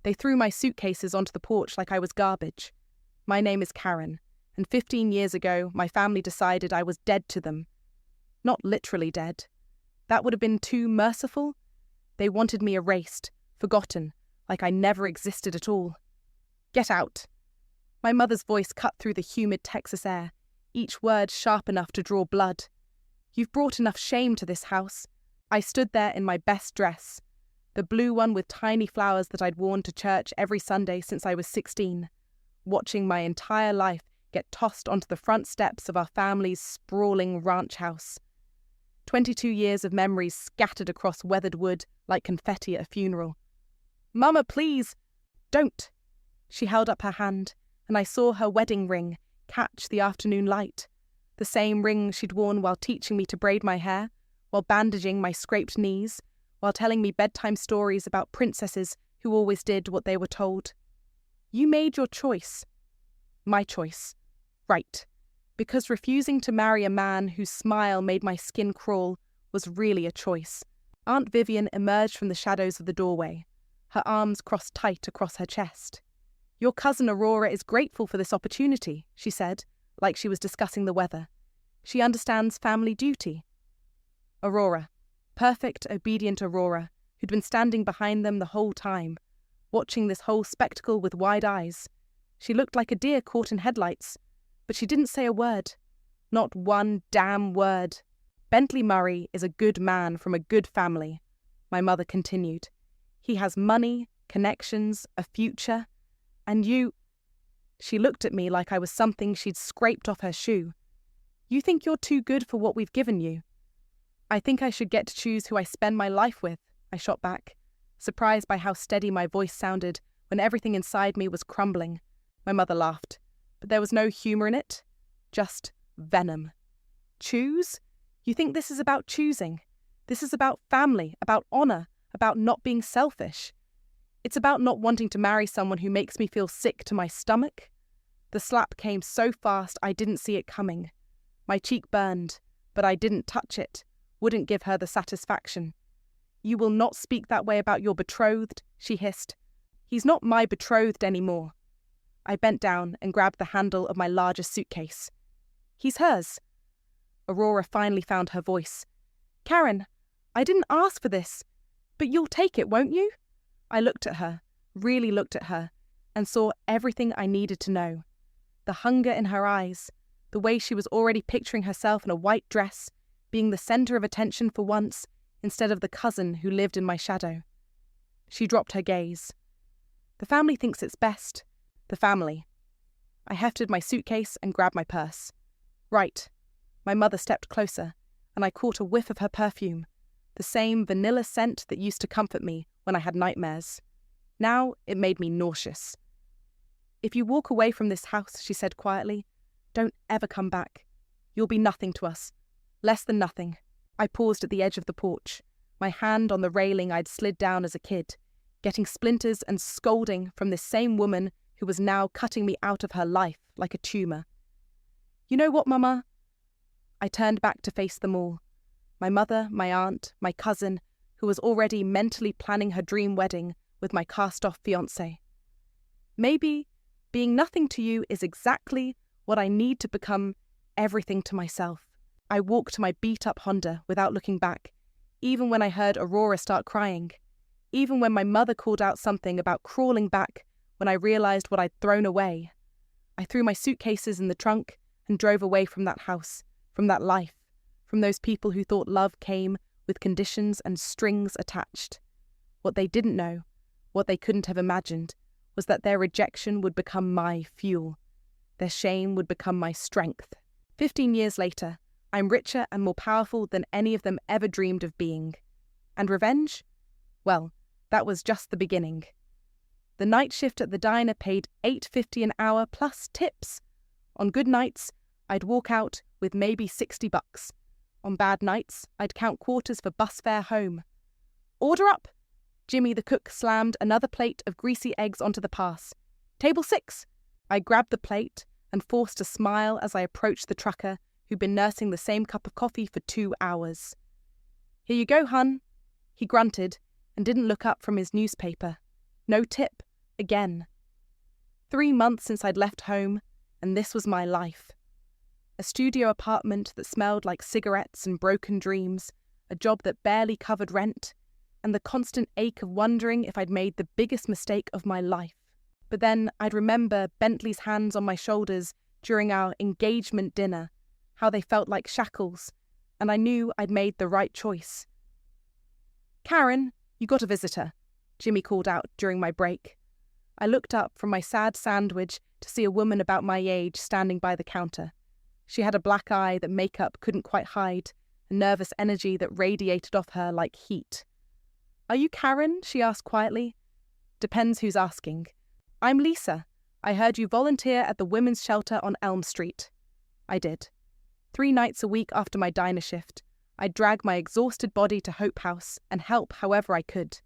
They threw my suitcases onto the porch like I was garbage. My name is Karen, and 15 years ago, my family decided I was dead to them. Not literally dead. That would have been too merciful. They wanted me erased, forgotten, like I never existed at all. Get out. My mother's voice cut through the humid Texas air, each word sharp enough to draw blood. You've brought enough shame to this house. I stood there in my best dress, the blue one with tiny flowers that I'd worn to church every Sunday since I was 16, watching my entire life get tossed onto the front steps of our family's sprawling ranch house. 22 years of memories scattered across weathered wood like confetti at a funeral. Mama, please, don't. She held up her hand, and I saw her wedding ring catch the afternoon light, the same ring she'd worn while teaching me to braid my hair, while bandaging my scraped knees, while telling me bedtime stories about princesses who always did what they were told. You made your choice. My choice. Right. Because refusing to marry a man whose smile made my skin crawl was really a choice. Aunt Vivian emerged from the shadows of the doorway, her arms crossed tight across her chest. Your cousin Aurora is grateful for this opportunity, she said, like she was discussing the weather. She understands family duty. Aurora, perfect, obedient Aurora, who'd been standing behind them the whole time, watching this whole spectacle with wide eyes. She looked like a deer caught in headlights, but she didn't say a word. Not one damn word. Bentley Murray is a good man from a good family, my mother continued. He has money, connections, a future, and you... She looked at me like I was something she'd scraped off her shoe. You think you're too good for what we've given you? I think I should get to choose who I spend my life with, I shot back, surprised by how steady my voice sounded when everything inside me was crumbling. My mother laughed, but there was no humour in it, just venom. Choose? You think this is about choosing? This is about family, about honour, about not being selfish. It's about not wanting to marry someone who makes me feel sick to my stomach. The slap came so fast I didn't see it coming. My cheek burned, but I didn't touch it, wouldn't give her the satisfaction. You will not speak that way about your betrothed, she hissed. He's not my betrothed anymore. I bent down and grabbed the handle of my largest suitcase. He's hers. Aurora finally found her voice. Karen, I didn't ask for this, but you'll take it, won't you? I looked at her, really looked at her, and saw everything I needed to know. The hunger in her eyes, the way she was already picturing herself in a white dress, being the centre of attention for once, instead of the cousin who lived in my shadow. She dropped her gaze. The family thinks it's best. The family. I hefted my suitcase and grabbed my purse. Right. My mother stepped closer, and I caught a whiff of her perfume, the same vanilla scent that used to comfort me when I had nightmares. Now it made me nauseous. If you walk away from this house, she said quietly, don't ever come back. You'll be nothing to us. Less than nothing. I paused at the edge of the porch, my hand on the railing I'd slid down as a kid, getting splinters and scolding from this same woman who was now cutting me out of her life like a tumour. You know what, Mama? I turned back to face them all. My mother, my aunt, my cousin, who was already mentally planning her dream wedding with my cast-off fiancé. Maybe being nothing to you is exactly what I need to become everything to myself. I walked to my beat-up Honda without looking back, even when I heard Aurora start crying, even when my mother called out something about crawling back when I realised what I'd thrown away. I threw my suitcases in the trunk and drove away from that house, from that life, from those people who thought love came with conditions and strings attached. What they didn't know, what they couldn't have imagined, was that their rejection would become my fuel. Their shame would become my strength. 15 years later, I'm richer and more powerful than any of them ever dreamed of being. And revenge? Well, that was just the beginning. The night shift at the diner paid $8.50 an hour plus tips. On good nights, I'd walk out with maybe $60. On bad nights, I'd count quarters for bus fare home. Order up! Jimmy the cook slammed another plate of greasy eggs onto the pass. Table 6! I grabbed the plate and forced a smile as I approached the trucker who'd been nursing the same cup of coffee for 2 hours. Here you go, hun. He grunted and didn't look up from his newspaper. No tip, again. 3 months since I'd left home, and this was my life. A studio apartment that smelled like cigarettes and broken dreams, a job that barely covered rent, and the constant ache of wondering if I'd made the biggest mistake of my life. But then I'd remember Bentley's hands on my shoulders during our engagement dinner, how they felt like shackles, and I knew I'd made the right choice. "Karen, you got a visitor," Jimmy called out during my break. I looked up from my sad sandwich to see a woman about my age standing by the counter. She had a black eye that makeup couldn't quite hide, a nervous energy that radiated off her like heat. "Are you Karen?" she asked quietly. "Depends who's asking. I'm Lisa. I heard you volunteer at the women's shelter on Elm Street." I did. 3 nights a week after my diner shift, I'd drag my exhausted body to Hope House and help however I could.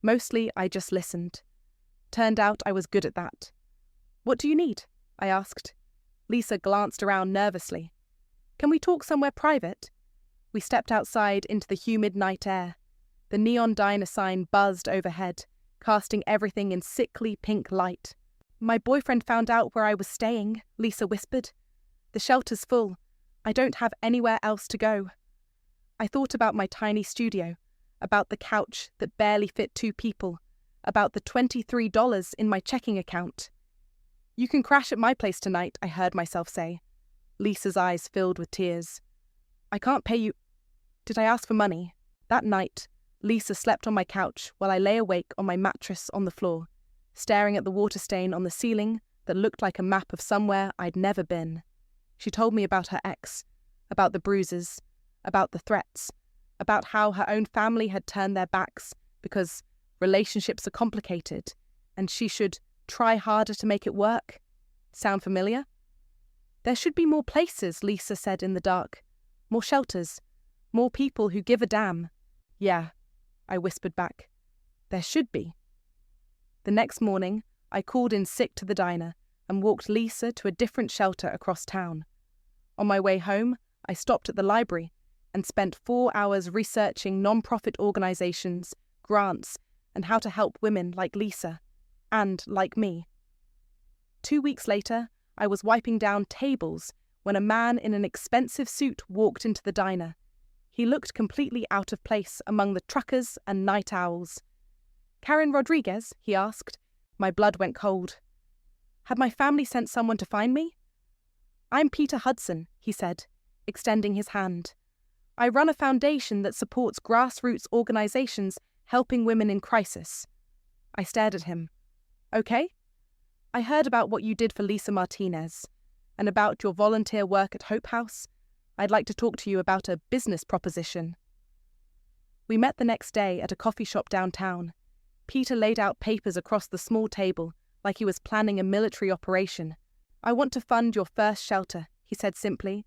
Mostly, I just listened. Turned out I was good at that. "What do you need?" I asked. Lisa glanced around nervously. "Can we talk somewhere private?" We stepped outside into the humid night air. The neon diner sign buzzed overhead, casting everything in sickly pink light. "My boyfriend found out where I was staying," Lisa whispered. "The shelter's full. I don't have anywhere else to go." I thought about my tiny studio, about the couch that barely fit 2 people, about the $23 in my checking account. "You can crash at my place tonight," I heard myself say. Lisa's eyes filled with tears. "I can't pay you." Did I ask for money? That night, Lisa slept on my couch while I lay awake on my mattress on the floor, staring at the water stain on the ceiling that looked like a map of somewhere I'd never been. She told me about her ex, about the bruises, about the threats, about how her own family had turned their backs because relationships are complicated and she should try harder to make it work. Sound familiar? "There should be more places," Lisa said in the dark. "More shelters. More people who give a damn." "Yeah," I whispered back. "There should be." The next morning, I called in sick to the diner and walked Lisa to a different shelter across town. On my way home, I stopped at the library and spent 4 hours researching non-profit organizations, grants, and how to help women like Lisa, and like me. 2 weeks later, I was wiping down tables when a man in an expensive suit walked into the diner. He looked completely out of place among the truckers and night owls. "Karen Rodriguez?" he asked. My blood went cold. Had my family sent someone to find me? "I'm Peter Hudson," he said, extending his hand. "I run a foundation that supports grassroots organizations helping women in crisis." I stared at him. "Okay. I heard about what you did for Lisa Martinez, and about your volunteer work at Hope House. I'd like to talk to you about a business proposition." We met the next day at a coffee shop downtown. Peter laid out papers across the small table like he was planning a military operation. "I want to fund your first shelter," he said simply.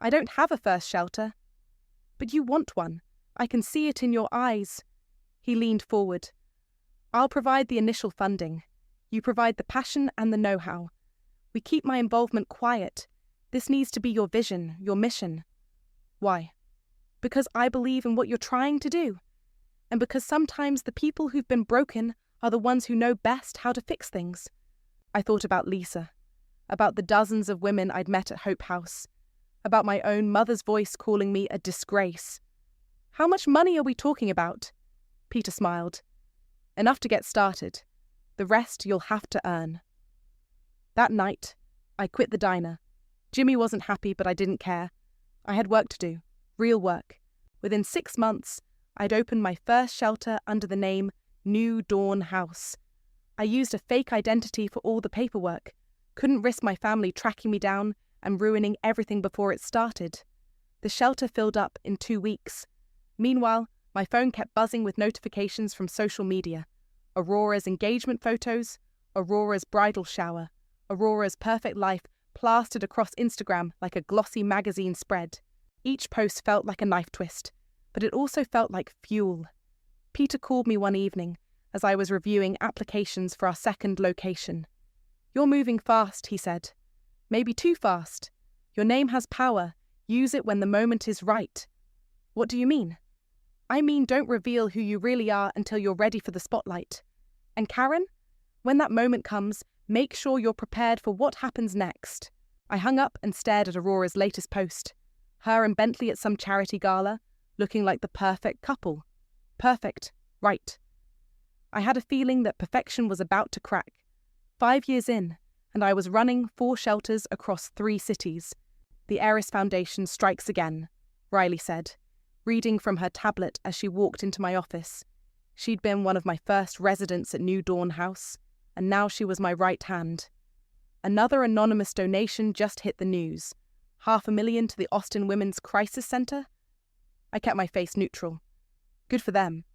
"I don't have a first shelter." "But you want one. I can see it in your eyes." He leaned forward. "I'll provide the initial funding. You provide the passion and the know-how. We keep my involvement quiet. This needs to be your vision, your mission." "Why?" "Because I believe in what you're trying to do. And because sometimes the people who've been broken are the ones who know best how to fix things." I thought about Lisa, about the dozens of women I'd met at Hope House, about my own mother's voice calling me a disgrace. "How much money are we talking about?" Peter smiled. "Enough to get started. The rest you'll have to earn." That night, I quit the diner. Jimmy wasn't happy, but I didn't care. I had work to do, real work. Within 6 months, I'd opened my first shelter under the name New Dawn House. I used a fake identity for all the paperwork, couldn't risk my family tracking me down and ruining everything before it started. The shelter filled up in 2 weeks. Meanwhile, my phone kept buzzing with notifications from social media. Aurora's engagement photos, Aurora's bridal shower, Aurora's perfect life plastered across Instagram like a glossy magazine spread. Each post felt like a knife twist, but it also felt like fuel. Peter called me one evening as I was reviewing applications for our second location. "You're moving fast," he said. "Maybe too fast. Your name has power. Use it when the moment is right." "What do you mean?" "I mean don't reveal who you really are until you're ready for the spotlight." "And Karen? When that moment comes, make sure you're prepared for what happens next. I hung up and stared at Aurora's latest post. Her and Bentley at some charity gala, looking like the perfect couple. Perfect. Right. I had a feeling that perfection was about to crack. 5 years in, and I was running 4 shelters across 3 cities. The Heiress Foundation strikes again, Riley said, reading from her tablet as she walked into my office. She'd been one of my first residents at New Dawn House, and now she was my right hand. Another anonymous donation just hit the news. $500,000 to the Austin Women's Crisis Center? I kept my face neutral. Good for them.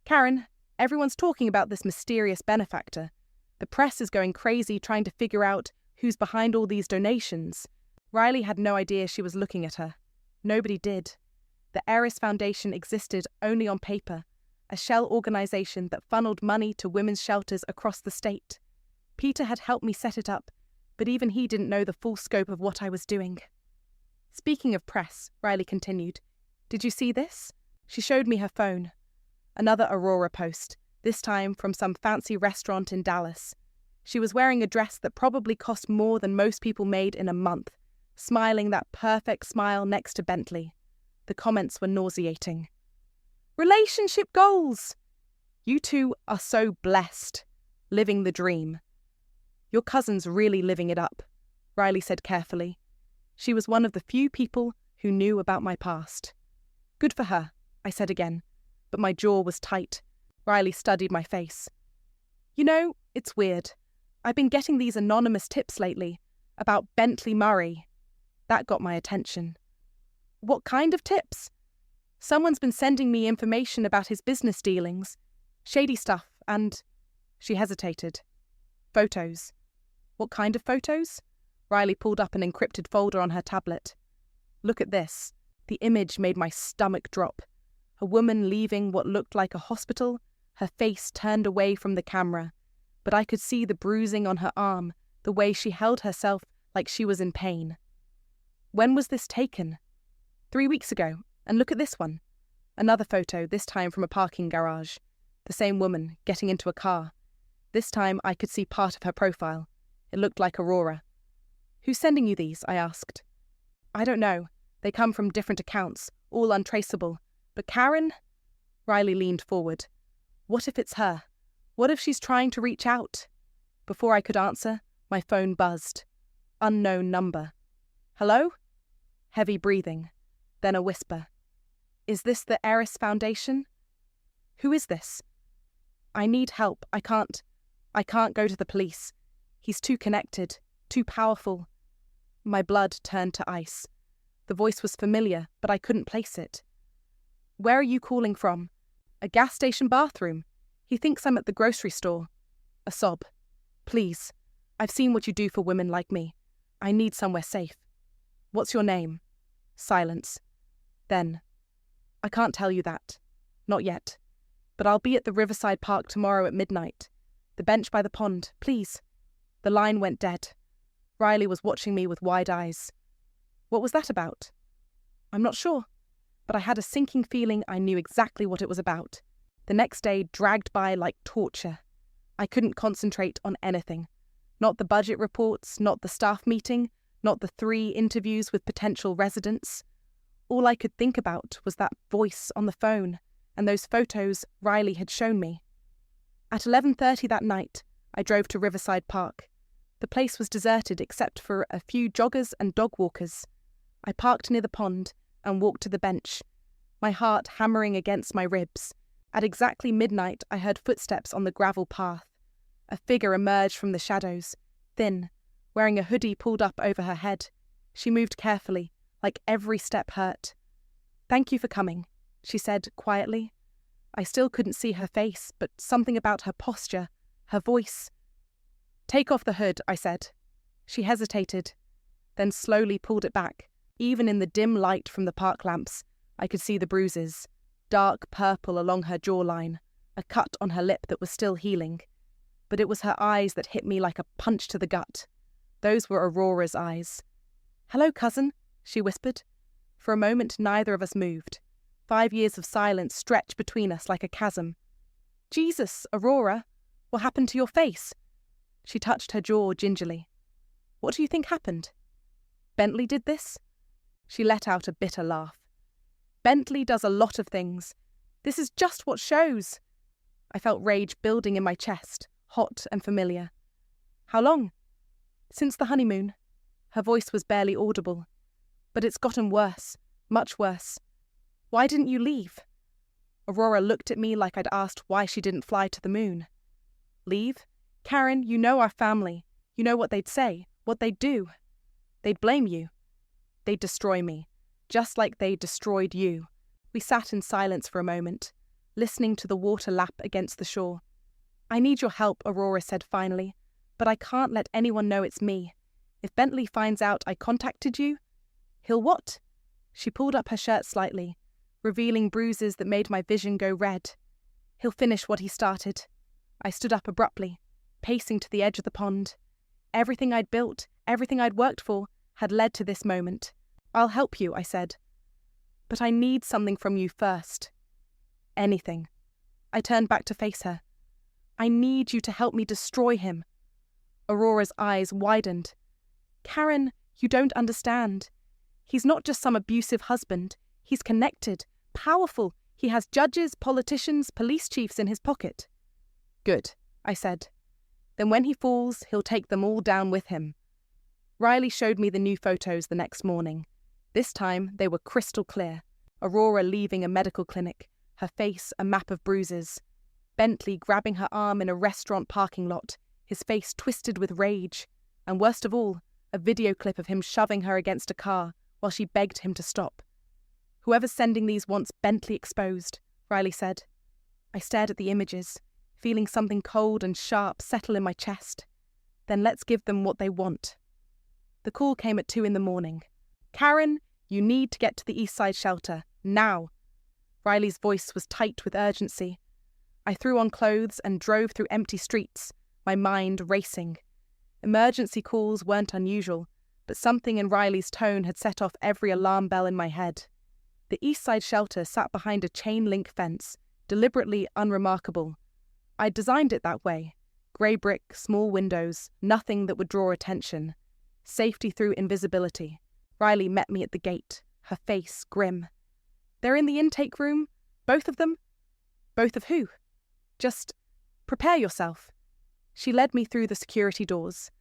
Karen, everyone's talking about this mysterious benefactor. The press is going crazy trying to figure out who's behind all these donations. Riley had no idea she was looking at her. Nobody did. The Heiress Foundation existed only on paper, a shell organization that funneled money to women's shelters across the state. Peter had helped me set it up, but even he didn't know the full scope of what I was doing. Speaking of press, Riley continued, did you see this? She showed me her phone. Another Aurora post, this time from some fancy restaurant in Dallas. She was wearing a dress that probably cost more than most people made in a month, smiling that perfect smile next to Bentley. The comments were nauseating. Relationship goals! You two are so blessed, living the dream. Your cousin's really living it up, Riley said carefully. She was one of the few people who knew about my past. Good for her, I said again, but my jaw was tight. Riley studied my face. You know, it's weird. I've been getting these anonymous tips lately about Bentley Murray. That got my attention. What kind of tips? Someone's been sending me information about his business dealings, shady stuff, and... She hesitated. Photos. What kind of photos? Riley pulled up an encrypted folder on her tablet. Look at this. The image made my stomach drop. A woman leaving what looked like a hospital, her face turned away from the camera, but I could see the bruising on her arm, the way she held herself like she was in pain. When was this taken? 3 weeks ago, and look at this one. Another photo, this time from a parking garage. The same woman, getting into a car. This time I could see part of her profile. It looked like Aurora. Who's sending you these? I asked. I don't know. They come from different accounts, all untraceable. But Karen? Riley leaned forward. What if it's her? What if she's trying to reach out? Before I could answer, my phone buzzed. Unknown number. Hello? Heavy breathing. Then a whisper. Is this the Heiress Foundation? Who is this? I need help. I can't go to the police. He's too connected, too powerful. My blood turned to ice. The voice was familiar, but I couldn't place it. Where are you calling from? A gas station bathroom. He thinks I'm at the grocery store. A sob. Please. I've seen what you do for women like me. I need somewhere safe. What's your name? Silence. Then. I can't tell you that. Not yet. But I'll be at the Riverside Park tomorrow at midnight. The bench by the pond, please. The line went dead. Riley was watching me with wide eyes. What was that about? I'm not sure, but I had a sinking feeling I knew exactly what it was about. The next day dragged by like torture. I couldn't concentrate on anything. Not the budget reports, not the staff meeting, not the 3 interviews with potential residents. All I could think about was that voice on the phone and those photos Riley had shown me. At 11:30 that night, I drove to Riverside Park. The place was deserted except for a few joggers and dog walkers. I parked near the pond and walked to the bench, my heart hammering against my ribs. At exactly midnight, I heard footsteps on the gravel path. A figure emerged from the shadows, thin, wearing a hoodie pulled up over her head. She moved carefully, like every step hurt. Thank you for coming, she said quietly. I still couldn't see her face, but something about her posture, her voice. Take off the hood, I said. She hesitated, then slowly pulled it back. Even in the dim light from the park lamps, I could see the bruises, dark purple along her jawline, a cut on her lip that was still healing. But it was her eyes that hit me like a punch to the gut. Those were Aurora's eyes. Hello, cousin, she whispered. For a moment, neither of us moved. 5 years of silence stretched between us like a chasm. Jesus, Aurora, What happened to your face? She touched her jaw gingerly. What do you think happened? Bentley did this? She let out a bitter laugh. Bentley does a lot of things. This is just what shows. I felt rage building in my chest, hot and familiar. How long? Since the honeymoon. Her voice was barely audible. But it's gotten worse, much worse. Why didn't you leave? Aurora looked at me like I'd asked why she didn't fly to the moon. Leave? Karen, you know our family. You know what they'd say, what they'd do. They'd blame you. They'd destroy me, just like they destroyed you. We sat in silence for a moment, listening to the water lap against the shore. I need your help, Aurora said finally, but I can't let anyone know it's me. If Bentley finds out I contacted you, he'll what? She pulled up her shirt slightly, revealing bruises that made my vision go red. He'll finish what he started. I stood up abruptly, pacing to the edge of the pond. Everything I'd built, everything I'd worked for, had led to this moment. I'll help you, I said. But I need something from you first. Anything. I turned back to face her. I need you to help me destroy him. Aurora's eyes widened. Karen, you don't understand. He's not just some abusive husband. He's connected, powerful. He has judges, politicians, police chiefs in his pocket. Good, I said. Then when he falls, he'll take them all down with him. Riley showed me the new photos the next morning. This time, they were crystal clear. Aurora leaving a medical clinic, her face a map of bruises. Bentley grabbing her arm in a restaurant parking lot, his face twisted with rage. And worst of all, a video clip of him shoving her against a car while she begged him to stop. Whoever's sending these wants Bentley exposed, Riley said. I stared at the images, feeling something cold and sharp settle in my chest. Then let's give them what they want. The call came at 2 a.m. Karen, you need to get to the East Side shelter, now. Riley's voice was tight with urgency. I threw on clothes and drove through empty streets, my mind racing. Emergency calls weren't unusual, but something in Riley's tone had set off every alarm bell in my head. The East Side shelter sat behind a chain-link fence, deliberately unremarkable. I'd designed it that way. Grey brick, small windows, nothing that would draw attention. Safety through invisibility. Riley met me at the gate, her face grim. They're in the intake room? Both of them? Both of who? Just prepare yourself. She led me through the security doors,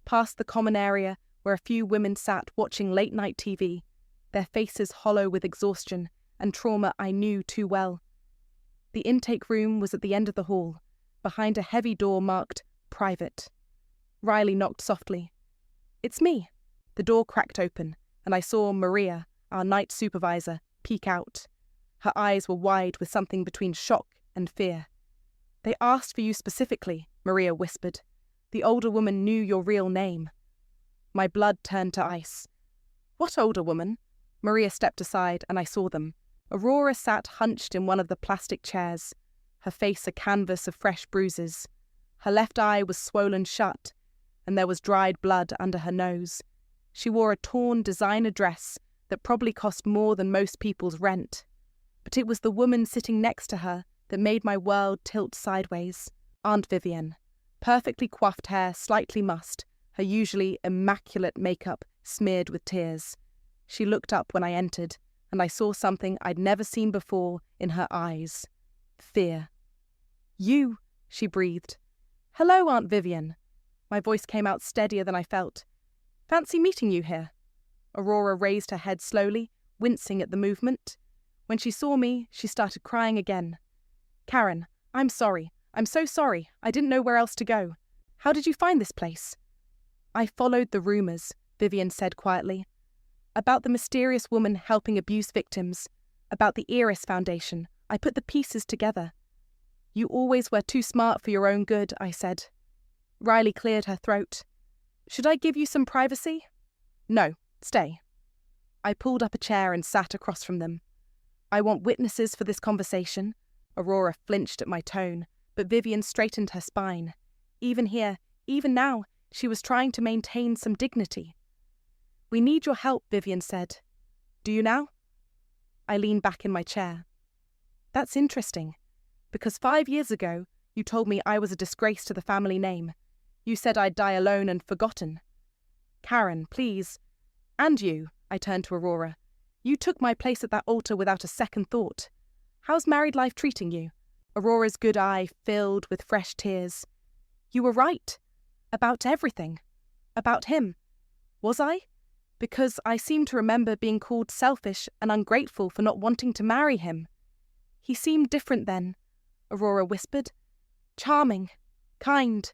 past the common area where a few women sat watching late-night TV, their faces hollow with exhaustion and trauma I knew too well. The intake room was at the end of the hall, behind a heavy door marked Private. Riley knocked softly. It's me. The door cracked open, and I saw Maria, our night supervisor, peek out. Her eyes were wide with something between shock and fear. They asked for you specifically, Maria whispered. The older woman knew your real name. My blood turned to ice. What older woman? Maria stepped aside, and I saw them. Aurora sat hunched in one of the plastic chairs, her face a canvas of fresh bruises. Her left eye was swollen shut, and there was dried blood under her nose. She wore a torn designer dress that probably cost more than most people's rent. But it was the woman sitting next to her that made my world tilt sideways. Aunt Vivian. Perfectly coiffed hair, slightly mussed, her usually immaculate makeup smeared with tears. She looked up when I entered, and I saw something I'd never seen before in her eyes. Fear. You, she breathed. Hello, Aunt Vivian. My voice came out steadier than I felt. Fancy meeting you here. Aurora raised her head slowly, wincing at the movement. When she saw me, she started crying again. Karen, I'm sorry. I'm so sorry. I didn't know where else to go. How did you find this place? I followed the rumours, Vivian said quietly. About the mysterious woman helping abuse victims. About the Iris Foundation. I put the pieces together. You always were too smart for your own good, I said. Riley cleared her throat. Should I give you some privacy? No, stay. I pulled up a chair and sat across from them. I want witnesses for this conversation. Aurora flinched at my tone, but Vivian straightened her spine. Even here, even now, she was trying to maintain some dignity. We need your help, Vivian said. Do you now? I leaned back in my chair. That's interesting, because 5 years ago, You told me I was a disgrace to the family name. You said I'd die alone and forgotten. Karen, please. And you, I turned to Aurora. You took my place at that altar without a second thought. How's married life treating you? Aurora's good eye filled with fresh tears. You were right. About everything. About him. Was I? Because I seem to remember being called selfish and ungrateful for not wanting to marry him. He seemed different then, Aurora whispered. Charming. Kind.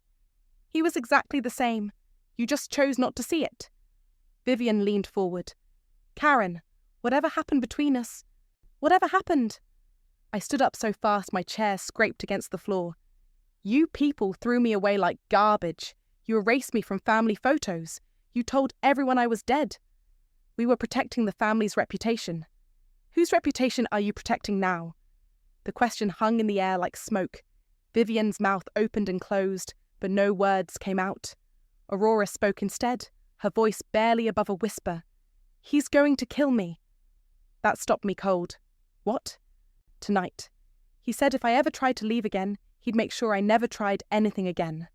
He was exactly the same. You just chose not to see it. Vivian leaned forward. Karen, whatever happened between us? Whatever happened? I stood up so fast my chair scraped against the floor. You people threw me away like garbage. You erased me from family photos. You told everyone I was dead. We were protecting the family's reputation. Whose reputation are you protecting now? The question hung in the air like smoke. Vivian's mouth opened and closed, but no words came out. Aurora spoke instead, her voice barely above a whisper. He's going to kill me. That stopped me cold. What? Tonight. He said if I ever tried to leave again, he'd make sure I never tried anything again.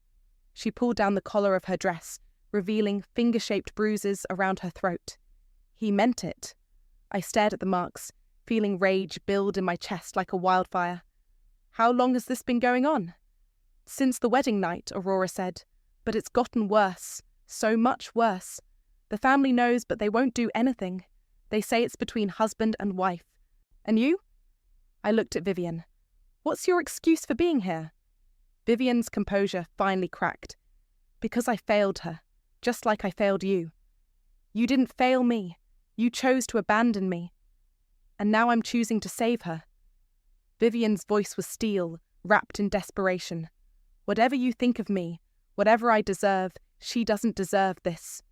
She pulled down the collar of her dress, revealing finger-shaped bruises around her throat. He meant it. I stared at the marks, feeling rage build in my chest like a wildfire. How long has this been going on? Since the wedding night, Aurora said. But it's gotten worse. So much worse. The family knows, but they won't do anything. They say it's between husband and wife. And you? I looked at Vivian. What's your excuse for being here? Vivian's composure finally cracked. Because I failed her, just like I failed you. You didn't fail me. You chose to abandon me. And now I'm choosing to save her. Vivian's voice was steel, wrapped in desperation. Whatever you think of me, whatever I deserve, she doesn't deserve this.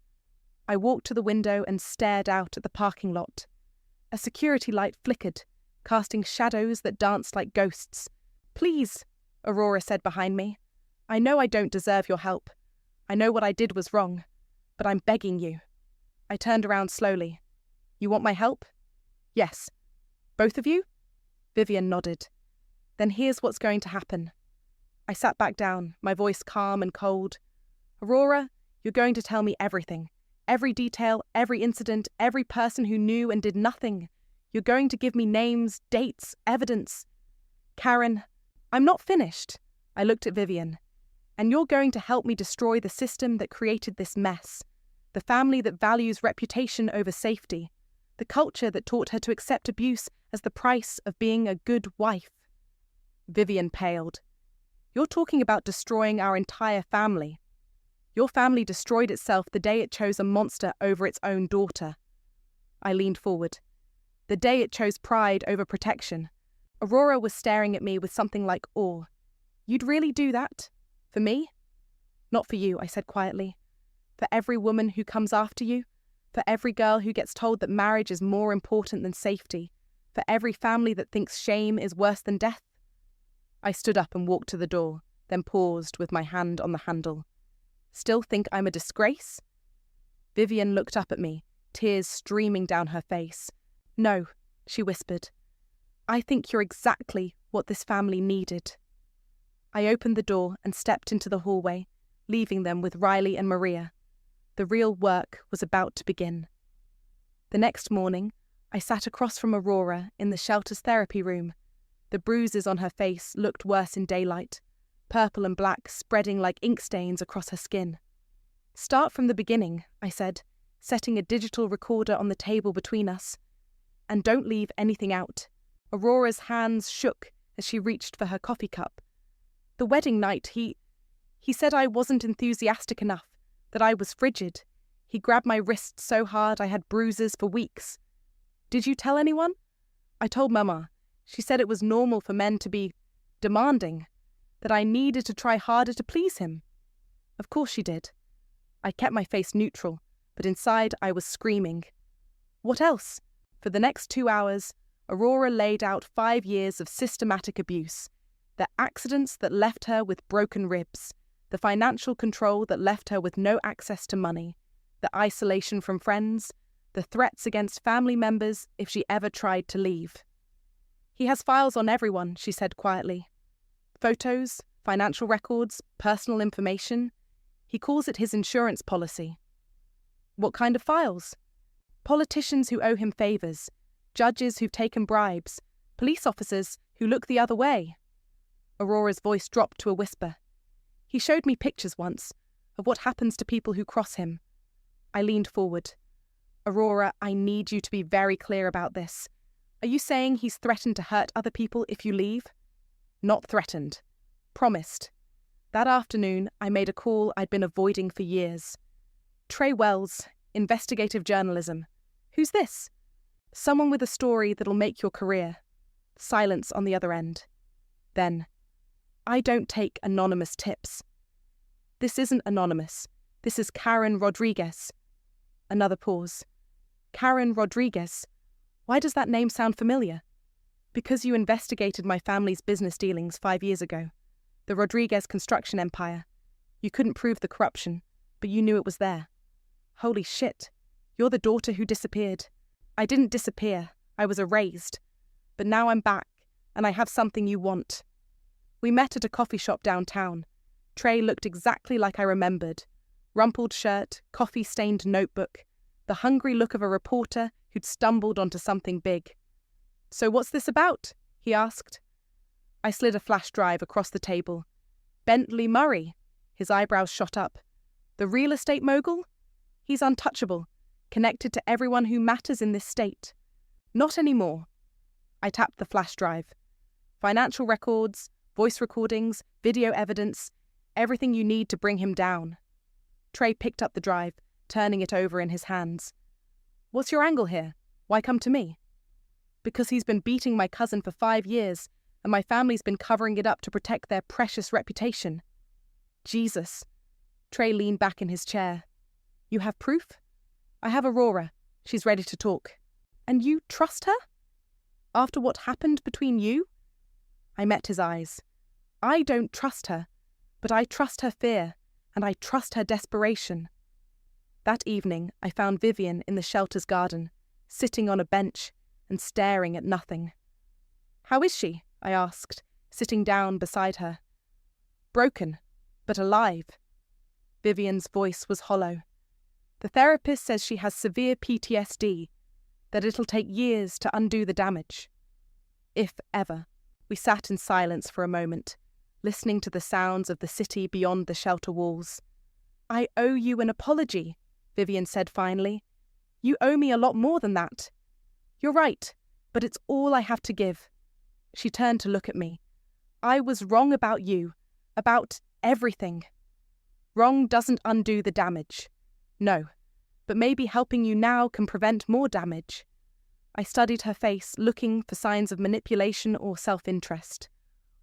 I walked to the window and stared out at the parking lot. A security light flickered, casting shadows that danced like ghosts. Please, Aurora said behind me. I know I don't deserve your help. I know what I did was wrong, but I'm begging you. I turned around slowly. You want my help? Yes. Both of you? Vivian nodded. Then here's what's going to happen. I sat back down, my voice calm and cold. Aurora, you're going to tell me everything. Every detail, every incident, every person who knew and did nothing. You're going to give me names, dates, evidence. Karen, I'm not finished. I looked at Vivian. And you're going to help me destroy the system that created this mess. The family that values reputation over safety. The culture that taught her to accept abuse as the price of being a good wife. Vivian paled. You're talking about destroying our entire family. Your family destroyed itself the day it chose a monster over its own daughter. I leaned forward. The day it chose pride over protection. Aurora was staring at me with something like awe. You'd really do that? For me? Not for you, I said quietly. For every woman who comes after you. For every girl who gets told that marriage is more important than safety. For every family that thinks shame is worse than death. I stood up and walked to the door, then paused with my hand on the handle. Still think I'm a disgrace? Vivian looked up at me, tears streaming down her face. No, she whispered. I think you're exactly what this family needed. I opened the door and stepped into the hallway, leaving them with Riley and Maria. The real work was about to begin. The next morning, I sat across from Aurora in the shelter's therapy room. The bruises on her face looked worse in daylight, purple and black spreading like ink stains across her skin. Start from the beginning, I said, setting a digital recorder on the table between us. And don't leave anything out. Aurora's hands shook as she reached for her coffee cup. The wedding night, he said I wasn't enthusiastic enough, that I was frigid. He grabbed my wrist so hard I had bruises for weeks. Did you tell anyone? I told Mama. She said it was normal for men to be demanding, that I needed to try harder to please him. Of course she did. I kept my face neutral, but inside I was screaming. What else? For the next 2 hours, Aurora laid out 5 years of systematic abuse, the accidents that left her with broken ribs, the financial control that left her with no access to money, the isolation from friends, the threats against family members if she ever tried to leave. He has files on everyone, she said quietly. Photos, financial records, personal information. He calls it his insurance policy. What kind of files? Politicians who owe him favours, judges who've taken bribes, police officers who look the other way. Aurora's voice dropped to a whisper. He showed me pictures once of what happens to people who cross him. I leaned forward. Aurora, I need you to be very clear about this. Are you saying he's threatened to hurt other people if you leave? Not threatened. Promised. That afternoon, I made a call I'd been avoiding for years. Trey Wells, investigative journalism. Who's this? Someone with a story that'll make your career. Silence on the other end. Then, I don't take anonymous tips. This isn't anonymous. This is Karen Rodriguez. Another pause. Karen Rodriguez. Why does that name sound familiar? Because you investigated my family's business dealings 5 years ago. The Rodriguez construction empire. You couldn't prove the corruption, but you knew it was there. Holy shit. You're the daughter who disappeared. I didn't disappear. I was erased. But now I'm back, and I have something you want. We met at a coffee shop downtown. Trey looked exactly like I remembered. Rumpled shirt, coffee-stained notebook, the hungry look of a reporter who'd stumbled onto something big. So what's this about? He asked. I slid a flash drive across the table. Bentley Murray. His eyebrows shot up. The real estate mogul? He's untouchable, connected to everyone who matters in this state. Not anymore. I tapped the flash drive. Financial records, voice recordings, video evidence, everything you need to bring him down. Trey picked up the drive, turning it over in his hands. What's your angle here? Why come to me? Because he's been beating my cousin for 5 years, and my family's been covering it up to protect their precious reputation. Jesus. Trey leaned back in his chair. You have proof? I have Aurora. She's ready to talk. And you trust her? After what happened between you? I met his eyes. I don't trust her, but I trust her fear, and I trust her desperation. That evening, I found Vivian in the shelter's garden, sitting on a bench and staring at nothing. How is she? I asked, sitting down beside her. Broken, but alive. Vivian's voice was hollow. The therapist says she has severe PTSD, that it'll take years to undo the damage. If ever. We sat in silence for a moment, listening to the sounds of the city beyond the shelter walls. I owe you an apology, Vivian said finally. You owe me a lot more than that. You're right, but it's all I have to give. She turned to look at me. I was wrong about you, about everything. Wrong doesn't undo the damage. No, but maybe helping you now can prevent more damage. I studied her face, looking for signs of manipulation or self-interest.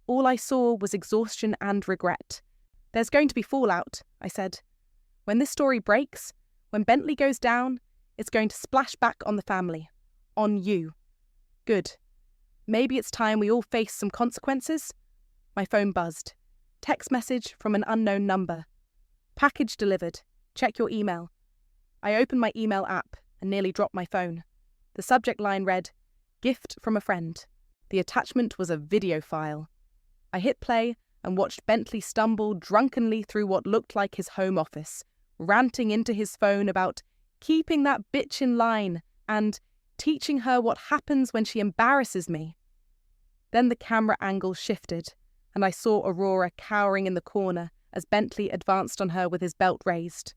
All I saw was exhaustion and regret. There's going to be fallout, I said. When this story breaks, when Bentley goes down, it's going to splash back on the family. On you. Good. Maybe it's time we all face some consequences? My phone buzzed. Text message from an unknown number. Package delivered. Check your email. I opened my email app and nearly dropped my phone. The subject line read, Gift from a friend. The attachment was a video file. I hit play and watched Bentley stumble drunkenly through what looked like his home office, ranting into his phone about keeping that bitch in line and teaching her what happens when she embarrasses me. Then the camera angle shifted, and I saw Aurora cowering in the corner as Bentley advanced on her with his belt raised.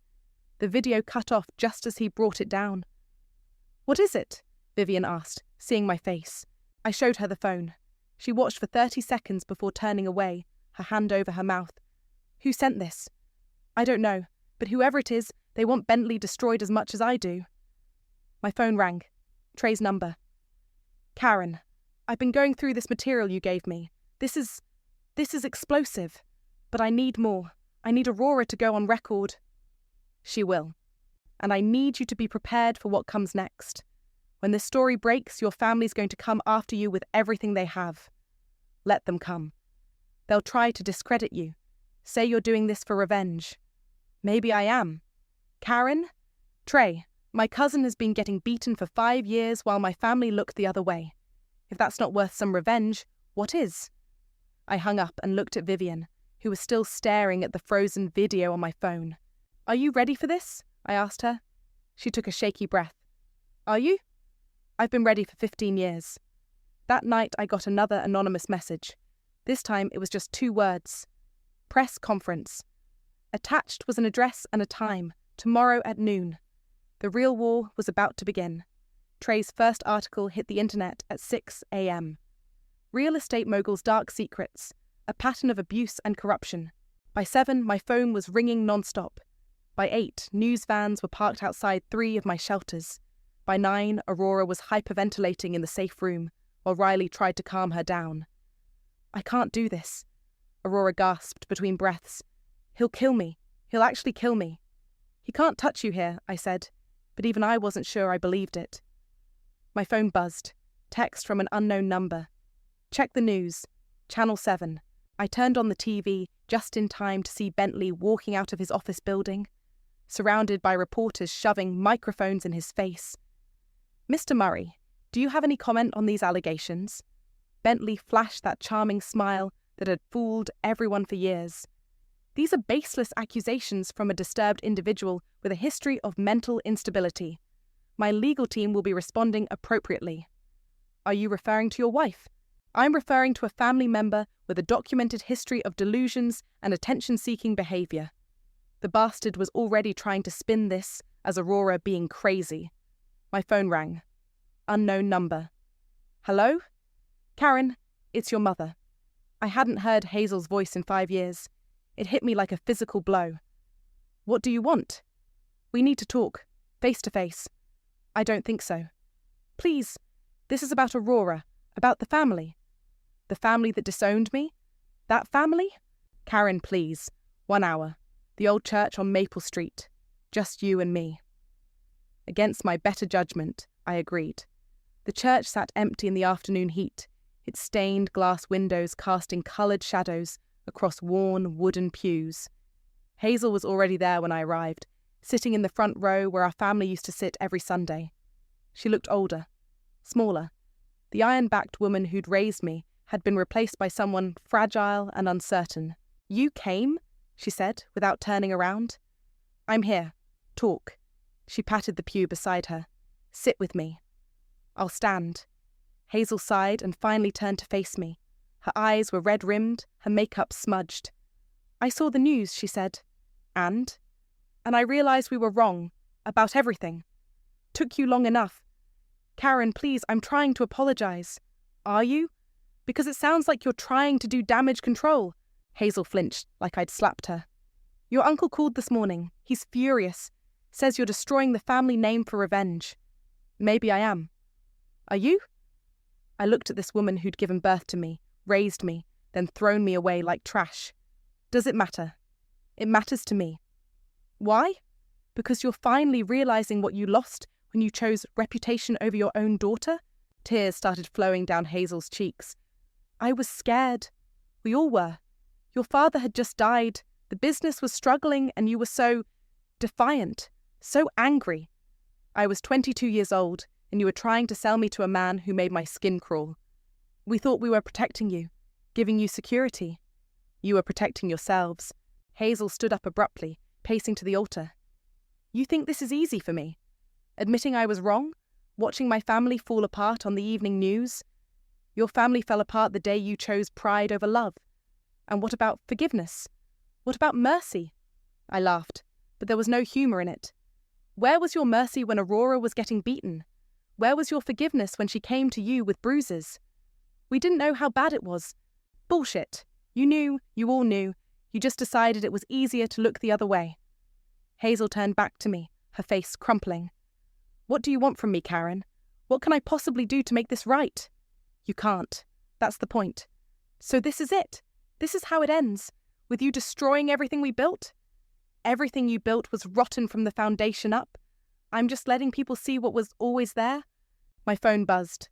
The video cut off just as he brought it down. What is it? Vivian asked, seeing my face. I showed her the phone. She watched for 30 seconds before turning away, her hand over her mouth. Who sent this? I don't know, but whoever it is, they want Bentley destroyed as much as I do. My phone rang. Trey's number. Karen, I've been going through this material you gave me. This is explosive. But I need more. I need Aurora to go on record. She will. And I need you to be prepared for what comes next. When this story breaks, your family's going to come after you with everything they have. Let them come. They'll try to discredit you. Say you're doing this for revenge. Maybe I am. Karen? Trey, my cousin has been getting beaten for 5 years while my family look the other way. If that's not worth some revenge, what is? I hung up and looked at Vivian, who was still staring at the frozen video on my phone. "Are you ready for this?" I asked her. She took a shaky breath. "Are you?" "I've been ready for 15 years. That night I got another anonymous message. This time it was just 2 words. Press conference. Attached was an address and a time, tomorrow at noon. The real war was about to begin. Trey's first article hit the internet at 6 a.m. Real estate mogul's dark secrets, a pattern of abuse and corruption. By 7, my phone was ringing non-stop. By 8, news vans were parked outside 3 of my shelters. By 9, Aurora was hyperventilating in the safe room, while Riley tried to calm her down. "I can't do this," Aurora gasped between breaths. "He'll kill me. He'll actually kill me." "He can't touch you here," I said, but even I wasn't sure I believed it. My phone buzzed. Text from an unknown number. "Check the news. Channel 7. I turned on the TV just in time to see Bentley walking out of his office building, surrounded by reporters shoving microphones in his face. "Mr. Murray, do you have any comment on these allegations?" Bentley flashed that charming smile that had fooled everyone for years. "These are baseless accusations from a disturbed individual with a history of mental instability. My legal team will be responding appropriately." "Are you referring to your wife?" "I'm referring to a family member with a documented history of delusions and attention-seeking behavior." The bastard was already trying to spin this as Aurora being crazy. My phone rang. Unknown number. "Hello? Karen, it's your mother." I hadn't heard Hazel's voice in 5 years. It hit me like a physical blow. "What do you want?" "We need to talk, face to face." "I don't think so." "Please, this is about Aurora, about the family." "The family that disowned me? That family?" "Karen, please. 1 hour. The old church on Maple Street. Just you and me." Against my better judgment, I agreed. The church sat empty in the afternoon heat, its stained glass windows casting coloured shadows across worn wooden pews. Hazel was already there when I arrived, sitting in the front row where our family used to sit every Sunday. She looked older, smaller. The iron-backed woman who'd raised me had been replaced by someone fragile and uncertain. "You came?" she said, without turning around. "I'm here. Talk." She patted the pew beside her. "Sit with me." "I'll stand." Hazel sighed and finally turned to face me. Her eyes were red-rimmed, her makeup smudged. "I saw the news," she said. And I realised we were wrong. About everything. Took you long enough. Karen, please, I'm trying to apologise. Are you? Because it sounds like you're trying to do damage control. Hazel flinched, like I'd slapped her. Your uncle called this morning. He's furious. Says you're destroying the family name for revenge. Maybe I am. Are you? I looked at this woman who'd given birth to me, raised me, then thrown me away like trash. Does it matter? It matters to me. Why? Because you're finally realising what you lost when you chose reputation over your own daughter? Tears started flowing down Hazel's cheeks. I was scared. We all were. Your father had just died. The business was struggling and you were so defiant, so angry. I was 22 years old and you were trying to sell me to a man who made my skin crawl. We thought we were protecting you, giving you security. You were protecting yourselves. Hazel stood up abruptly, pacing to the altar. You think this is easy for me? Admitting I was wrong? Watching my family fall apart on the evening news? Your family fell apart the day you chose pride over love. And what about forgiveness? What about mercy? I laughed, but there was no humour in it. Where was your mercy when Aurora was getting beaten? Where was your forgiveness when she came to you with bruises? We didn't know how bad it was. Bullshit. You knew, you all knew. You just decided it was easier to look the other way. Hazel turned back to me, her face crumpling. What do you want from me, Karen? What can I possibly do to make this right? You can't. That's the point. So this is it. This is how it ends, with you destroying everything we built? Everything you built was rotten from the foundation up. I'm just letting people see what was always there? My phone buzzed.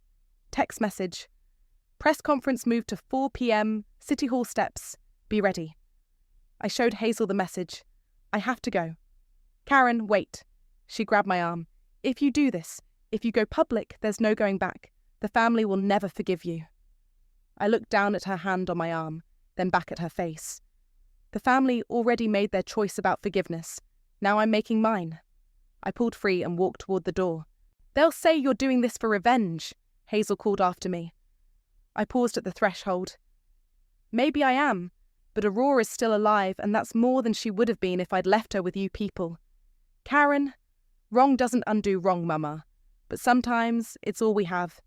Text message. Press conference moved to 4 p.m, City Hall steps. Be ready. I showed Hazel the message. I have to go. Karen, wait. She grabbed my arm. If you do this, if you go public, there's no going back. The family will never forgive you. I looked down at her hand on my arm, then back at her face. The family already made their choice about forgiveness. Now I'm making mine. I pulled free and walked toward the door. They'll say you're doing this for revenge, Hazel called after me. I paused at the threshold. Maybe I am, but Aurora's still alive, and that's more than she would have been if I'd left her with you people. Karen, wrong doesn't undo wrong, Mama, but sometimes it's all we have.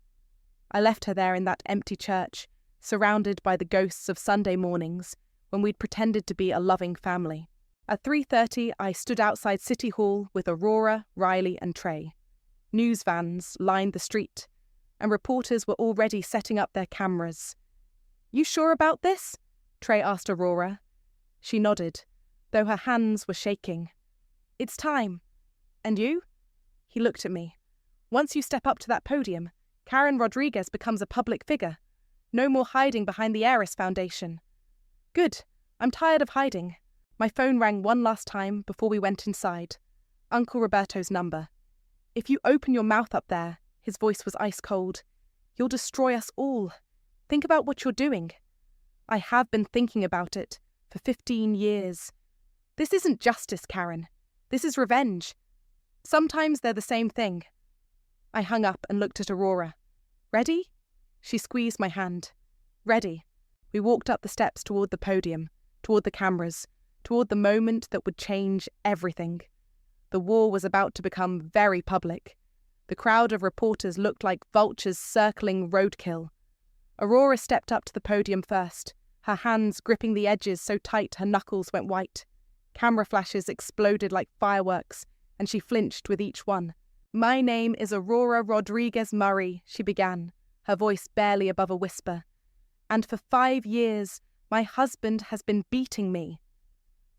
I left her there in that empty church, surrounded by the ghosts of Sunday mornings, when we'd pretended to be a loving family. At 3:30, I stood outside City Hall with Aurora, Riley and Trey. News vans lined the street, and reporters were already setting up their cameras. You sure about this? Trey asked Aurora. She nodded, though her hands were shaking. It's time. And you? He looked at me. Once you step up to that podium, Karen Rodriguez becomes a public figure. No more hiding behind the Heiress Foundation. Good. I'm tired of hiding. My phone rang one last time before we went inside. Uncle Roberto's number. If you open your mouth up there, his voice was ice cold, you'll destroy us all. Think about what you're doing. I have been thinking about it for 15 years. This isn't justice, Karen. This is revenge. Sometimes they're the same thing. I hung up and looked at Aurora. Ready? She squeezed my hand. Ready. We walked up the steps toward the podium, toward the cameras, toward the moment that would change everything. The war was about to become very public. The crowd of reporters looked like vultures circling roadkill. Aurora stepped up to the podium first, her hands gripping the edges so tight her knuckles went white. Camera flashes exploded like fireworks, and she flinched with each one. My name is Aurora Rodriguez Murray, she began, her voice barely above a whisper. And for 5 years, my husband has been beating me.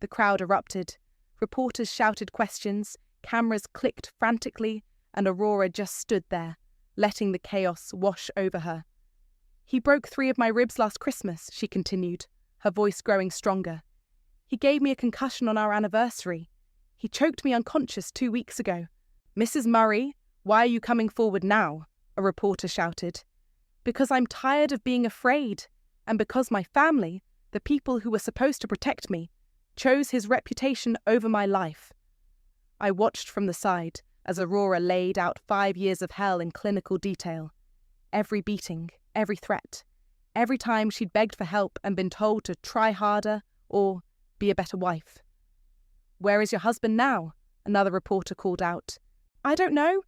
The crowd erupted. Reporters shouted questions, cameras clicked frantically, and Aurora just stood there, letting the chaos wash over her. He broke 3 of my ribs last Christmas, she continued, her voice growing stronger. He gave me a concussion on our anniversary. He choked me unconscious 2 weeks ago. Mrs. Murray, why are you coming forward now? A reporter shouted. Because I'm tired of being afraid, and because my family, the people who were supposed to protect me, chose his reputation over my life. I watched from the side as Aurora laid out 5 years of hell in clinical detail. Every beating, every threat, every time she'd begged for help and been told to try harder or be a better wife. Where is your husband now? Another reporter called out. I don't know,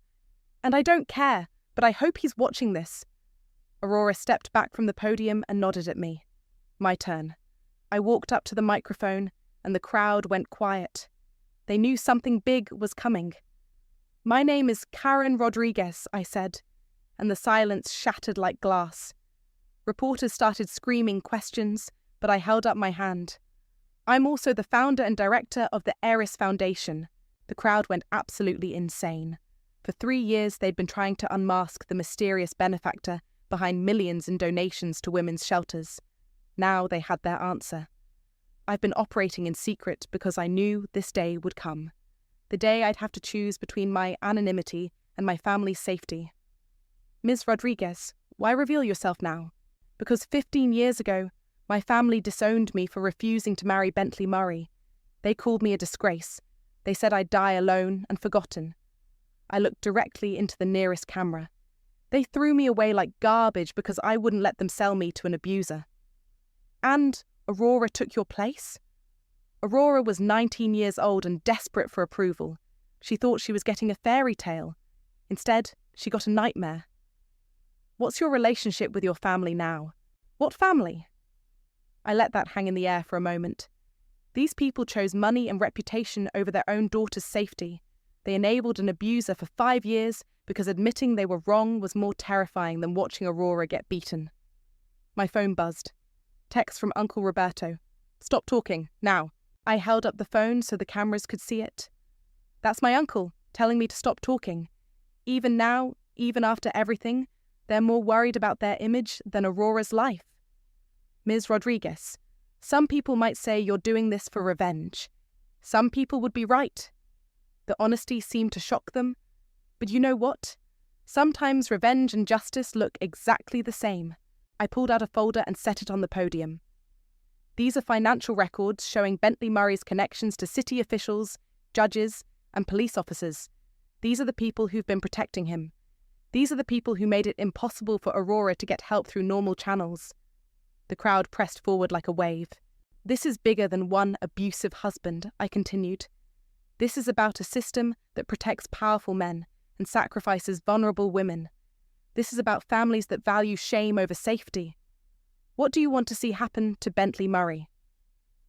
and I don't care, but I hope he's watching this. Aurora stepped back from the podium and nodded at me. My turn. I walked up to the microphone, and the crowd went quiet. They knew something big was coming. My name is Karen Rodriguez, I said, and the silence shattered like glass. Reporters started screaming questions, but I held up my hand. I'm also the founder and director of the Heiress Foundation. The crowd went absolutely insane. For 3 years, they'd been trying to unmask the mysterious benefactor behind millions in donations to women's shelters. Now they had their answer. I've been operating in secret because I knew this day would come. The day I'd have to choose between my anonymity and my family's safety. Ms. Rodriguez, why reveal yourself now? Because 15 years ago, my family disowned me for refusing to marry Bentley Murray. They called me a disgrace. They said I'd die alone and forgotten. I looked directly into the nearest camera. They threw me away like garbage because I wouldn't let them sell me to an abuser. And Aurora took your place? Aurora was 19 years old and desperate for approval. She thought she was getting a fairy tale. Instead, she got a nightmare. What's your relationship with your family now? What family? I let that hang in the air for a moment. These people chose money and reputation over their own daughter's safety. They enabled an abuser for 5 years because admitting they were wrong was more terrifying than watching Aurora get beaten. My phone buzzed. Text from Uncle Roberto. Stop talking, now. I held up the phone so the cameras could see it. That's my uncle, telling me to stop talking. Even now, even after everything, they're more worried about their image than Aurora's life. Ms. Rodriguez, some people might say you're doing this for revenge. Some people would be right. The honesty seemed to shock them. But you know what? Sometimes revenge and justice look exactly the same. I pulled out a folder and set it on the podium. These are financial records showing Bentley Murray's connections to city officials, judges, and police officers. These are the people who've been protecting him. These are the people who made it impossible for Aurora to get help through normal channels. The crowd pressed forward like a wave. This is bigger than one abusive husband, I continued. This is about a system that protects powerful men and sacrifices vulnerable women. This is about families that value shame over safety. What do you want to see happen to Bentley Murray?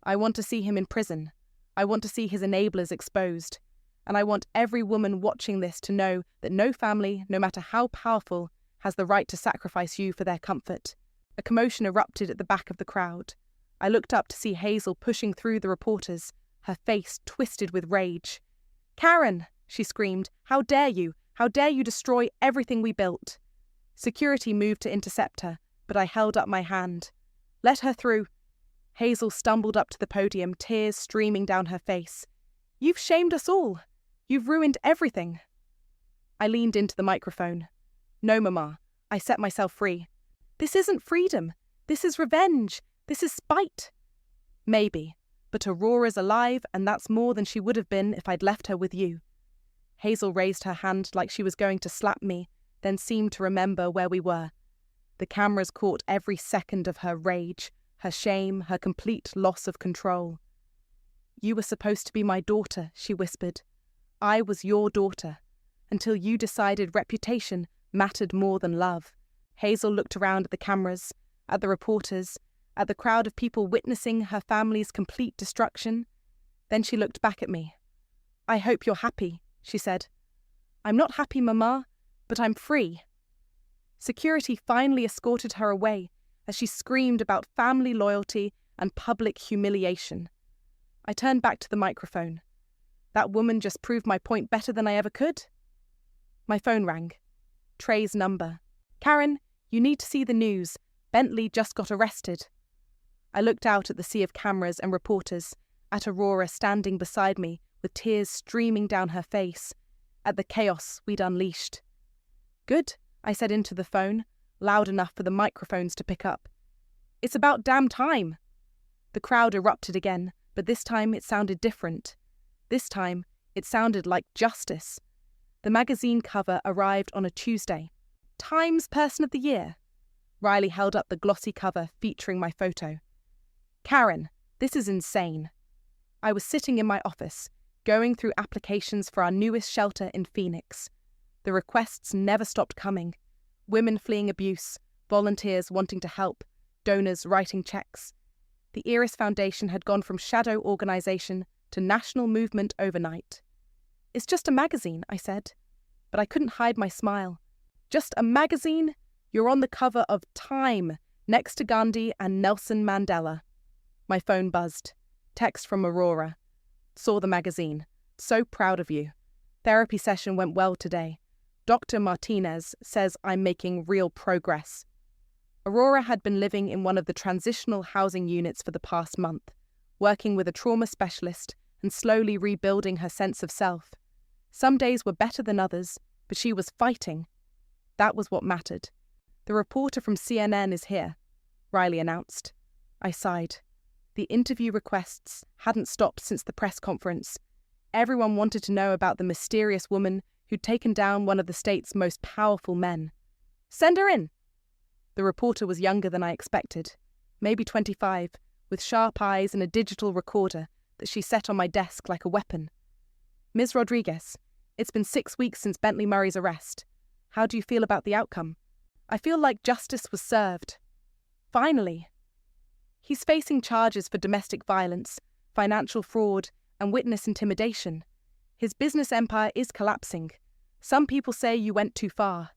I want to see him in prison. I want to see his enablers exposed. And I want every woman watching this to know that no family, no matter how powerful, has the right to sacrifice you for their comfort. A commotion erupted at the back of the crowd. I looked up to see Hazel pushing through the reporters, her face twisted with rage. "Karen," she screamed, "how dare you? How dare you destroy everything we built?" Security moved to intercept her, but I held up my hand. "Let her through." Hazel stumbled up to the podium, tears streaming down her face. "You've shamed us all. You've ruined everything." I leaned into the microphone. "No, Mama, I set myself free. This isn't freedom. This is revenge. This is spite." "Maybe, but Aurora's alive, and that's more than she would have been if I'd left her with you." Hazel raised her hand like she was going to slap me, then seemed to remember where we were. The cameras caught every second of her rage, her shame, her complete loss of control. "You were supposed to be my daughter," she whispered. "I was your daughter, until you decided reputation mattered more than love." Hazel looked around at the cameras, at the reporters, at the crowd of people witnessing her family's complete destruction. Then she looked back at me. "I hope you're happy," she said. "I'm not happy, Mama, but I'm free." Security finally escorted her away as she screamed about family loyalty and public humiliation. I turned back to the microphone. That woman just proved my point better than I ever could. My phone rang. Trey's number. "Karen, you need to see the news. Bentley just got arrested." I looked out at the sea of cameras and reporters, at Aurora standing beside me with tears streaming down her face, at the chaos we'd unleashed. "Good," I said into the phone, loud enough for the microphones to pick up. "It's about damn time." The crowd erupted again, but this time it sounded different. This time, it sounded like justice. The magazine cover arrived on a Tuesday. Time's Person of the Year. Riley held up the glossy cover featuring my photo. "Karen, this is insane." I was sitting in my office, going through applications for our newest shelter in Phoenix. The requests never stopped coming. Women fleeing abuse, volunteers wanting to help, donors writing checks. The Iris Foundation had gone from shadow organisation to national movement overnight. "It's just a magazine," I said. But I couldn't hide my smile. "Just a magazine? You're on the cover of Time, next to Gandhi and Nelson Mandela." My phone buzzed. Text from Aurora. "Saw the magazine. So proud of you. Therapy session went well today. Dr. Martinez says I'm making real progress." Aurora had been living in one of the transitional housing units for the past month, working with a trauma specialist and slowly rebuilding her sense of self. Some days were better than others, but she was fighting. That was what mattered. "The reporter from CNN is here," Riley announced. I sighed. The interview requests hadn't stopped since the press conference. Everyone wanted to know about the mysterious woman who'd taken down one of the state's most powerful men. "Send her in." The reporter was younger than I expected, maybe 25, with sharp eyes and a digital recorder that she set on my desk like a weapon. "Ms. Rodriguez, it's been 6 weeks since Bentley Murray's arrest. How do you feel about the outcome?" "I feel like justice was served. Finally." "He's facing charges for domestic violence, financial fraud, and witness intimidation. His business empire is collapsing. Some people say you went too far."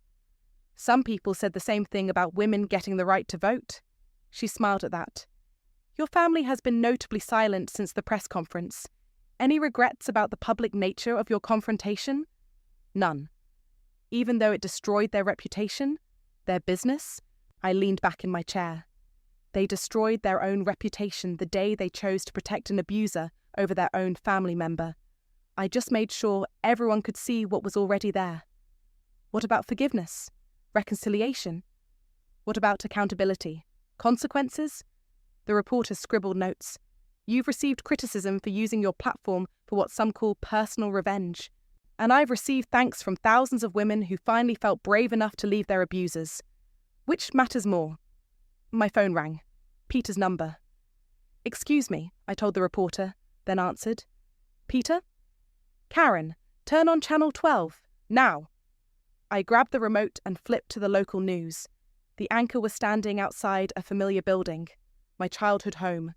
"Some people said the same thing about women getting the right to vote." She smiled at that. "Your family has been notably silent since the press conference. Any regrets about the public nature of your confrontation?" "None. Even though it destroyed their reputation, their business?" I leaned back in my chair. "They destroyed their own reputation the day they chose to protect an abuser over their own family member. I just made sure everyone could see what was already there." "What about forgiveness? Reconciliation? What about accountability? Consequences?" The reporter scribbled notes. You've received criticism for using your platform for what some call personal revenge. And I've received thanks from thousands of women who finally felt brave enough to leave their abusers. Which matters more? My phone rang. Peter's number. Excuse me, I told the reporter, then answered. Peter? Karen, turn on channel 12, now. I grabbed the remote and flipped to the local news. The anchor was standing outside a familiar building, my childhood home.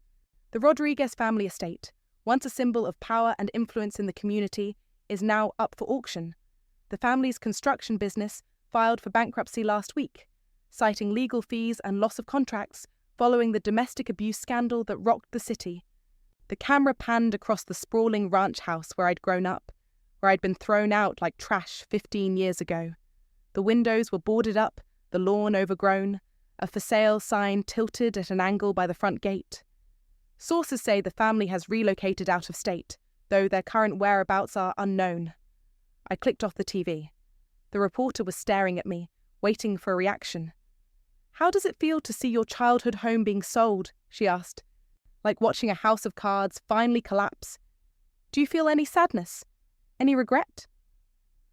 The Rodriguez family estate, once a symbol of power and influence in the community, is now up for auction. The family's construction business filed for bankruptcy last week, citing legal fees and loss of contracts following the domestic abuse scandal that rocked the city. The camera panned across the sprawling ranch house where I'd grown up, where I'd been thrown out like trash 15 years ago. The windows were boarded up, the lawn overgrown, a for sale sign tilted at an angle by the front gate. Sources say the family has relocated out of state, though their current whereabouts are unknown. I clicked off the TV. The reporter was staring at me, waiting for a reaction. How does it feel to see your childhood home being sold? She asked. Like watching a house of cards finally collapse. Do you feel any sadness? Any regret?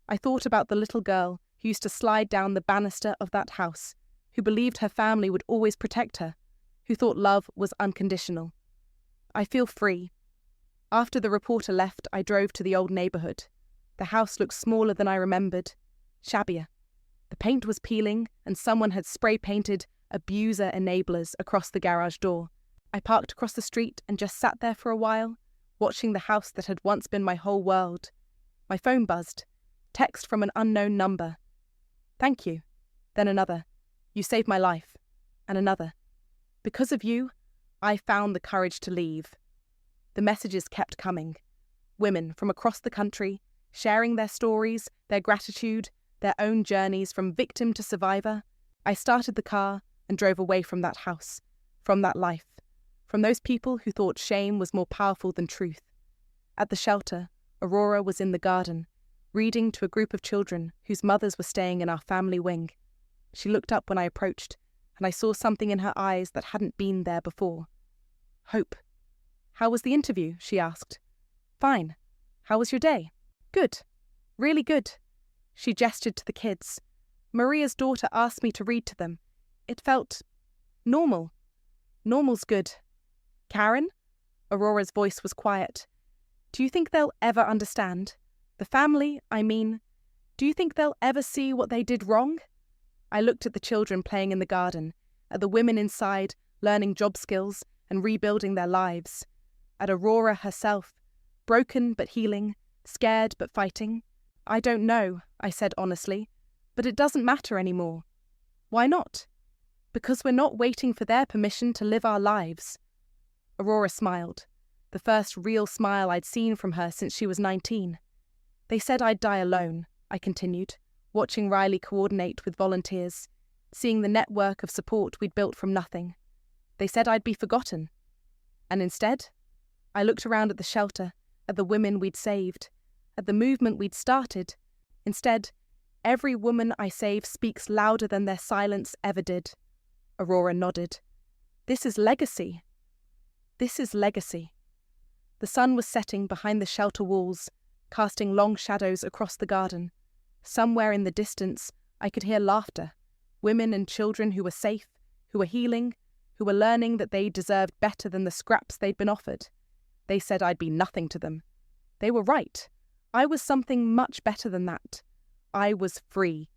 I thought about the little girl who used to slide down the banister of that house, who believed her family would always protect her, who thought love was unconditional. I feel free. After the reporter left, I drove to the old neighbourhood. The house looked smaller than I remembered, shabbier. The paint was peeling, and someone had spray-painted "abuser enablers" across the garage door. I parked across the street and just sat there for a while, watching the house that had once been my whole world. My phone buzzed. Text from an unknown number. Thank you. Then another. You saved my life. And another. Because of you, I found the courage to leave. The messages kept coming. Women from across the country, sharing their stories, their gratitude, their own journeys from victim to survivor. I started the car and drove away from that house, from that life, from those people who thought shame was more powerful than truth. At the shelter, Aurora was in the garden, reading to a group of children whose mothers were staying in our family wing. She looked up when I approached, and I saw something in her eyes that hadn't been there before. Hope. How was the interview? She asked. Fine. How was your day? Good. Really good. She gestured to the kids. Maria's daughter asked me to read to them. It felt normal. Normal's good. Karen? Aurora's voice was quiet. Do you think they'll ever understand? The family, I mean. Do you think they'll ever see what they did wrong? I looked at the children playing in the garden, at the women inside learning job skills and rebuilding their lives, at Aurora herself, broken but healing, scared but fighting. I don't know, I said honestly, but it doesn't matter anymore. Why not? Because we're not waiting for their permission to live our lives. Aurora smiled, the first real smile I'd seen from her since she was 19. They said I'd die alone, I continued, watching Riley coordinate with volunteers, seeing the network of support we'd built from nothing. They said I'd be forgotten. And instead, I looked around at the shelter, at the women we'd saved, at the movement we'd started. Instead, every woman I save speaks louder than their silence ever did. Aurora nodded. This is legacy. This is legacy. The sun was setting behind the shelter walls, casting long shadows across the garden. Somewhere in the distance, I could hear laughter. Women and children who were safe, who were healing, who were learning that they deserved better than the scraps they'd been offered. They said I'd be nothing to them. They were right. I was something much better than that. I was free.